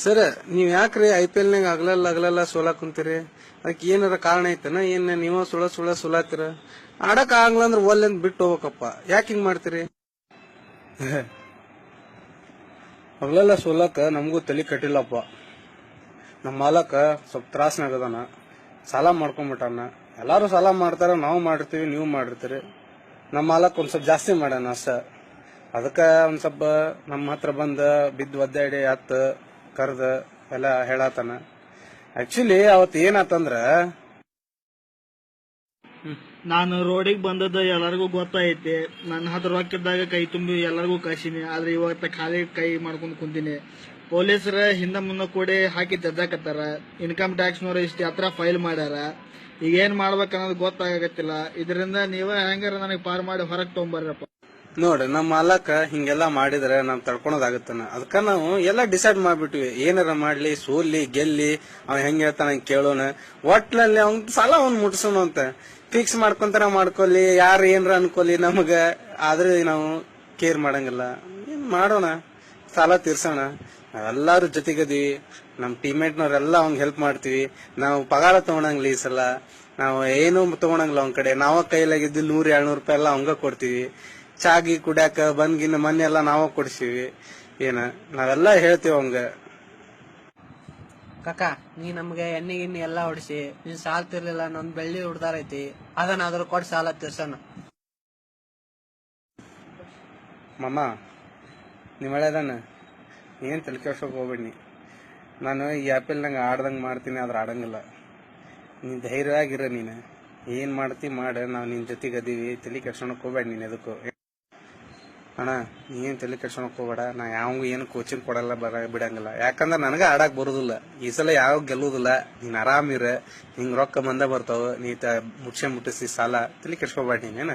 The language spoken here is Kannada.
ಸರ್ ನೀವ್ ಯಾಕ್ರಿ IPL ನಾಗ ಆಗ್ಲಲ್ಲ ಸೋಲಾಕ್ ಕುಂತೀರಿ? ಅದಕ್ಕೆ ಏನಾರ ಕಾರಣ ಐತನ? ಏನ್ ನೀವ ಸುಳಾತಿರ? ಆಡಕ್ ಆಗ್ಲ ಅಂದ್ರ ಒಲ್ಲೆಂದ್ ಬಿಟ್ಟು ಹೋಗ್ಬೇಕಪ್ಪ. ಯಾಕೆ ಹಿಂಗ್ ಮಾಡ್ತೀರಿ? ಆಗ್ಲೆಲ್ಲ ಸೋಲಾಕ ನಮಗೂ ತಲಿ ಕಟ್ಟಿಲ್ಲಪ್ಪ. ನಮ್ಮ ಮಾಲಕ ಸ್ವಲ್ಪ ತ್ರಾಸ್ನಾಗದಾನ, ಸಾಲ ಮಾಡ್ಕೊಂಡ್ಬಿಟ್ಟಾನ. ಎಲ್ಲಾರು ಸಾಲ ಮಾಡ್ತಾರ, ನಾವು ಮಾಡಿರ್ತೀವಿ, ನೀವು ಮಾಡಿರ್ತೀರಿ. ನಮ್ಮ ಮಾಲಕ್ ಒಂದ್ ಸ್ವಲ್ಪ ಜಾಸ್ತಿ ಮಾಡ್ಯಾನ ಅಷ್ಟ. ಅದಕ್ಕ ಒಂದ್ ಸ್ವಲ್ಪ ನಮ್ಮ ಹತ್ರ ಬಂದ ಬಿದ್ದು ಒದ್ದಾಡಿ ಕರ್ದ ಎಲ್ಲ ಹೇಳತಾನ. ಆಕ್ಚುಲಿ ಅವತ್ ಏನಾತಂದ್ರ, ನಾನು ರೋಡಿಗೆ ಬಂದದ್ದು ಎಲ್ಲರಿಗೂ ಗೊತ್ತೈತಿ. ನನ್ನ ಹತ್ರ ರೊಕ್ಕಿದ್ದಾಗ ಕೈ ತುಂಬಿ ಎಲ್ಲರಿಗೂ ಕಳ್ಸೀನಿ. ಆದ್ರೆ ಇವತ್ತ ಖಾಲಿ ಕೈ ಮಾಡ್ಕೊಂಡು ಕುಂತೀನಿ. ಪೊಲೀಸರ ಹಿಂದ ಮುಂದೆ ಕೂಡಿ ಹಾಕಿ ತೆದ್ದಾಕತ್ತಾರ. ಇನ್ಕಮ್ ಟ್ಯಾಕ್ಸ್ನವ್ರು ಇಷ್ಟು ಹತ್ರ ಫೈಲ್ ಮಾಡ್ಯಾರ. ಈಗ ಏನ್ ಮಾಡ್ಬೇಕನ್ನೋದು ಗೊತ್ತಾಗತ್ತಿಲ್ಲ. ಇದರಿಂದ ನೀವ ಹೆಂಗಾರ ನನಗೆ ಪಾರ್ ಮಾಡಿ ಹೊರಗೆ ತಗೊಂಬರ್ರಪ್ಪ. ನೋಡ್ರಿ ನಮ್ಮ ಮಾಲಕ ಹಿಂಗೆಲ್ಲಾ ಮಾಡಿದ್ರೆ ನಾವ್ ತಡ್ಕೊಳೋದಾಗತ್ತನ. ಅದಕ್ಕ ನಾವು ಎಲ್ಲಾ ಡಿಸೈಡ್ ಮಾಡ್ಬಿಟ್ವಿ, ಏನಾರ ಮಾಡ್ಲಿ, ಸೋಲ್ಲಿ ಗೆಲ್ಲಿ, ಅವ್ ಹೆಂಗ್ ಹೇಳ್ತಾನ ಕೇಳೋಣ. ಒಟ್ಲಲ್ಲಿ ಅವ್ನ್ ಸಾಲ ಅವ್ನ್ ಮುಟ್ಸೋಣ ಅಂತ ಫಿಕ್ಸ್ ಮಾಡ್ಕೊಂತಾರ. ಮಾಡ್ಕೊಲಿ, ಯಾರು ಏನ್ರ ಅನ್ಕೊಲಿ, ನಮಗ ಆದ್ರೆ ನಾವು ಕೇರ್ ಮಾಡಂಗಿಲ್ಲ. ಏನ್ ಮಾಡೋಣ, ಸಾಲ ತೀರ್ಸೋಣ. ನಾವೆಲ್ಲಾರು ಜೊತೆಗದೀವಿ. ನಮ್ ಟೀಮ್ಮೇಟ್ನವ್ರೆಲ್ಲ ಅವ್ನ್ ಹೆಲ್ಪ್ ಮಾಡ್ತೀವಿ. ನಾವು ಪಗಾರ ತಗೊಳಂಗಿಲ್ಲ ಈ ಸಲ. ನಾವು ಏನು ತಗೊಳಂಗಿಲ್ಲ ಅವ್ನ ಕಡೆ. ನಾವ ಕೈಲಾಗಿದ್ದು 100-200 ರೂಪಾಯಿ ಎಲ್ಲ ಅವಂಗ ಕೊಡ್ತೀವಿ. ಚಾಗಿ ಕುಡ್ಯಾಕ ಬಂದ್ಗಿನ್ನ ಮೊನ್ನೆ ಎಲ್ಲ ನಾವ ಕೊಡ್ಸೀವಿ. ನಾವೆಲ್ಲ ಹೇಳ್ತೀವಿ ಅವಂಗ. ಕಾಕ, ನೀ ನಮ್ಗೆ ಎಣ್ಣೆ ಗಿಣ್ಣೆ ಎಲ್ಲಾ ಹೊಡಿಸಿ ನೀನ್ ಸಾಲ ತಿರ್ಲಿಲ್ಲ. ನೊಂದ್ ಬೆಳ್ಳಿ ಹುಡ್ದಾರ ಐತಿ, ಅದನ್ನ ಅದ್ರ ಕೊಟ್ಟು ಸಾಲ ತೀರ್ಸೋಣ. ಮಾಮ, ನೀವ್ ಹೇಳದಾನ ಏನ್ ತಲೆ ಕೆಡ್ಸೋಕ್ ಹೋಗ್ಬೇಡಿ. ನಾನು ಈ IPL ನಂಗೆ ಆಡ್ದಂಗ್ ಮಾಡ್ತೀನಿ, ಆದ್ರೆ ಆಡಂಗಿಲ್ಲ. ನೀನ್ ಧೈರ್ಯವಾಗಿರ. ನೀನ್ ಏನ್ ಮಾಡ್ತಿ ಮಾಡ, ನಾವ್ ನಿನ್ ಜೊತೆಗೆ ಅದೀವಿ. ತಲೆ ಕೆಡ್ಸೋಣಕ್ ಹೋಗ್ಬೇಡ ನೀನ್ ಎದಕ್ಕೂ. ಅಣ್ಣ, ನೀ ಏನ್ ತಲೆ ಕೆಡ್ಸೋಣಕ್ ಹೋಗ್ಬೇಡ. ನಾ ಯಾವಂಗೂ ಏನು ಕೋಚಿಂಗ್ ಕೊಡಲ್ಲ, ಬಿಡಂಗಿಲ್ಲ. ಯಾಕಂದ್ರ ನನಗ ಆಡಾಕ್ ಬರುದಿಲ್ಲ. ಈ ಸಲ ಯಾವ ಗೆಲ್ಲುದಿಲ್ಲ. ನೀನ್ ಆರಾಮಿರ, ಹಿಂಗ್ ರೊಕ್ಕ ಬಂದ ಬರ್ತಾವ. ನೀ ಮುಟ್ಸಿ ಸಾಲ. ತಲೆ ಕೆಡ್ಸ್ಕೊಬೇಡ ನೀನೇನ.